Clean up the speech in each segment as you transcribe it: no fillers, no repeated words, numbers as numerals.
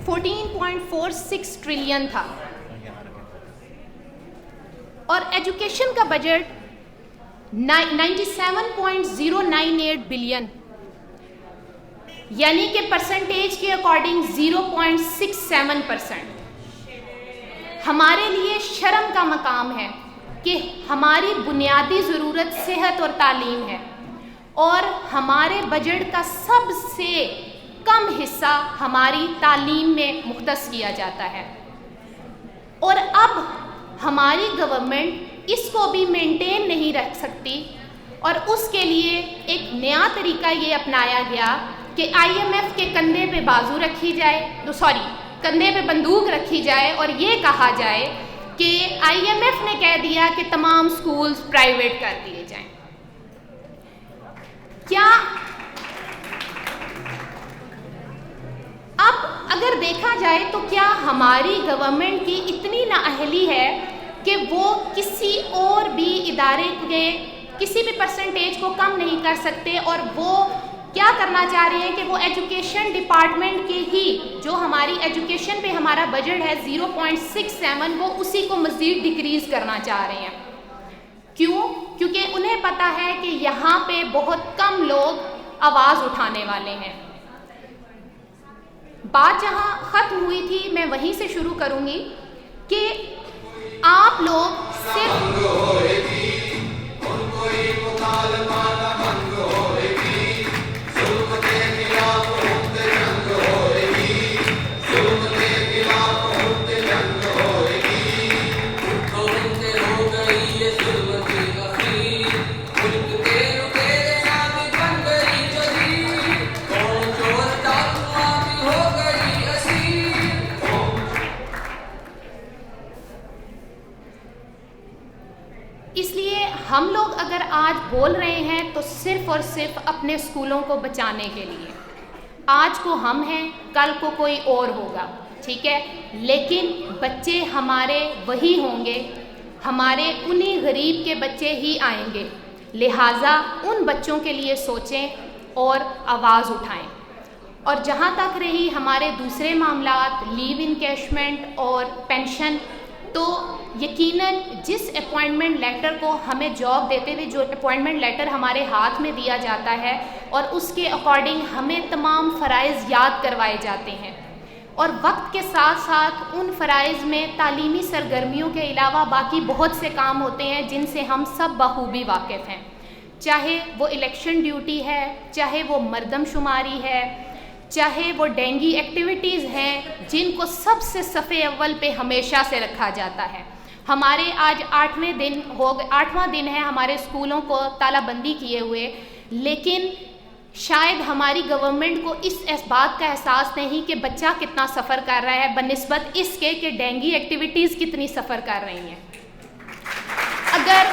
14.46 trillion تھا اور education کا بجٹ 97.098 بلین، یعنی کہ پرسنٹیج کے اکارڈنگ 0.67%۔ ہمارے لیے شرم کا مقام ہے کہ ہماری بنیادی ضرورت صحت اور تعلیم ہے اور ہمارے بجٹ کا سب سے کم حصہ ہماری تعلیم میں مختص کیا جاتا ہے، اور اب ہماری گورنمنٹ اس کو بھی مینٹین نہیں رکھ سکتی، اور اس کے لیے ایک نیا طریقہ یہ اپنایا گیا کہ IMF کے کندھے پہ بازو رکھی جائے، کندھے پہ بندوق رکھی جائے اور یہ کہا جائے کہ IMF نے کہہ دیا کہ تمام سکولز پرائیویٹ کر دیے جائیں۔ کیا اب اگر دیکھا جائے تو کیا ہماری گورنمنٹ کی اتنی نااہلی ہے کہ وہ کسی اور بھی ادارے کے کسی بھی پرسنٹیج کو کم نہیں کر سکتے، اور وہ کیا کرنا چاہ رہے ہیں کہ وہ ایجوکیشن ڈپارٹمنٹ کی ہی جو ہماری ایجوکیشن پہ ہمارا بجٹ ہے 0.67، وہ اسی کو مزید ڈکریز کرنا چاہ رہے ہیں۔ کیوں؟ کیونکہ انہیں پتہ ہے کہ یہاں پہ بہت کم لوگ آواز اٹھانے والے ہیں۔ بات جہاں ختم ہوئی تھی میں وہیں سے شروع کروں گی کہ آپ لوگ صرف ہم لوگ اگر آج بول رہے ہیں تو صرف اور صرف اپنے اسکولوں کو بچانے کے لیے۔ آج کو ہم ہیں، کل کو کوئی اور ہوگا، ٹھیک ہے، لیکن بچے ہمارے وہی ہوں گے، ہمارے انہی غریب کے بچے ہی آئیں گے، لہٰذا ان بچوں کے لیے سوچیں اور آواز اٹھائیں۔ اور جہاں تک رہی ہمارے دوسرے معاملات، لیو انکیشمنٹ اور پینشن، تو یقیناً جس اپوائنٹمنٹ لیٹر کو ہمیں جاب دیتے ہوئے جو اپوائنٹمنٹ لیٹر ہمارے ہاتھ میں دیا جاتا ہے اور اس کے اکارڈنگ ہمیں تمام فرائض یاد کروائے جاتے ہیں، اور وقت کے ساتھ ساتھ ان فرائض میں تعلیمی سرگرمیوں کے علاوہ باقی بہت سے کام ہوتے ہیں جن سے ہم سب بخوبی واقف ہیں، چاہے وہ الیکشن ڈیوٹی ہے، چاہے وہ مردم شماری ہے، چاہے وہ ڈینگی ایکٹیویٹیز ہیں جن کو سب سے صفحے اول پہ ہمیشہ سے رکھا جاتا ہے۔ ہمارے آج 8واں دن ہے ہمارے اسکولوں کو تالا بندی کیے ہوئے، لیکن شاید ہماری گورنمنٹ کو اس بات کا احساس نہیں کہ بچہ کتنا سفر کر رہا ہے بنسبت اس کے کہ ڈینگی ایکٹیویٹیز کتنی سفر کر رہی ہیں۔ اگر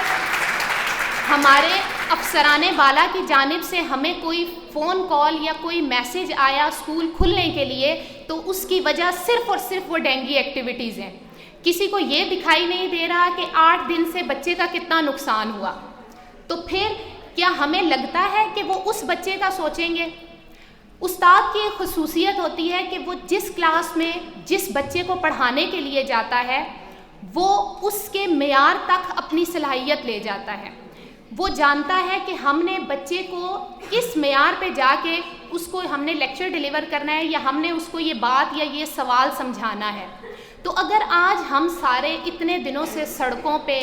ہمارے افسران بالا کی جانب سے ہمیں کوئی فون کال یا کوئی میسج آیا اسکول کھلنے کے لیے تو اس کی وجہ صرف اور صرف وہ ڈینگی ایکٹیویٹیز ہیں، کسی کو یہ دکھائی نہیں دے رہا کہ 8 دن سے بچے کا کتنا نقصان ہوا، تو پھر کیا ہمیں لگتا ہے کہ وہ اس بچے کا سوچیں گے؟ استاد کی ایک خصوصیت ہوتی ہے کہ وہ جس کلاس میں جس بچے کو پڑھانے کے لیے جاتا ہے وہ اس کے معیار تک اپنی صلاحیت لے جاتا ہے، وہ جانتا ہے کہ ہم نے بچے کو اس معیار پہ جا کے اس کو ہم نے لیکچر ڈیلیور کرنا ہے یا ہم نے اس کو یہ بات یا یہ سوال سمجھانا ہے۔ تو اگر آج ہم سارے اتنے دنوں سے سڑکوں پہ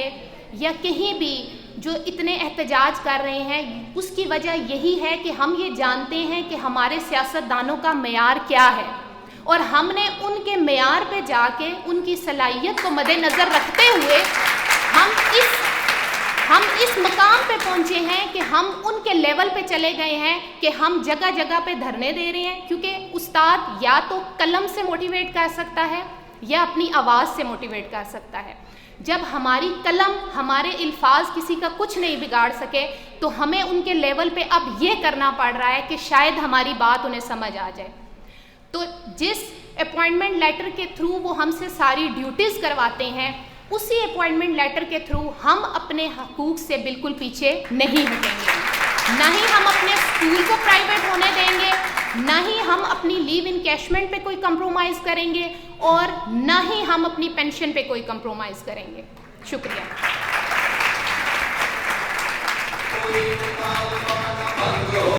یا کہیں بھی جو اتنے احتجاج کر رہے ہیں، اس کی وجہ یہی ہے کہ ہم یہ جانتے ہیں کہ ہمارے سیاستدانوں کا معیار کیا ہے، اور ہم نے ان کے معیار پہ جا کے ان کی صلاحیت کو مد نظر رکھتے ہوئے ہم اس مقام پہ پہنچے ہیں کہ ہم ان کے لیول پہ چلے گئے ہیں کہ ہم جگہ جگہ پہ دھرنے دے رہے ہیں، کیونکہ استاد یا تو قلم سے موٹیویٹ کر سکتا ہے یا اپنی آواز سے موٹیویٹ کر سکتا ہے۔ جب ہماری قلم، ہمارے الفاظ کسی کا کچھ نہیں بگاڑ سکے تو ہمیں ان کے لیول پہ اب یہ کرنا پڑ رہا ہے کہ شاید ہماری بات انہیں سمجھ آ جائے۔ تو جس اپوائنٹمنٹ لیٹر کے تھرو وہ ہم سے ساری ڈیوٹیز کرواتے ہیں، اسی اپوائنٹمنٹ لیٹر کے تھرو ہم اپنے حقوق سے بالکل پیچھے نہیں ہٹیں گے، نہ ہی ہم اپنے اسکول کو پرائیویٹ ہونے دیں گے، نہ ہی ہم اپنی لیو انکیشمنٹ پہ کوئی کمپرومائز کریں گے اور نہ ہی ہم اپنی پینشن پہ کوئی کمپرومائز کریں گے. شکریہ.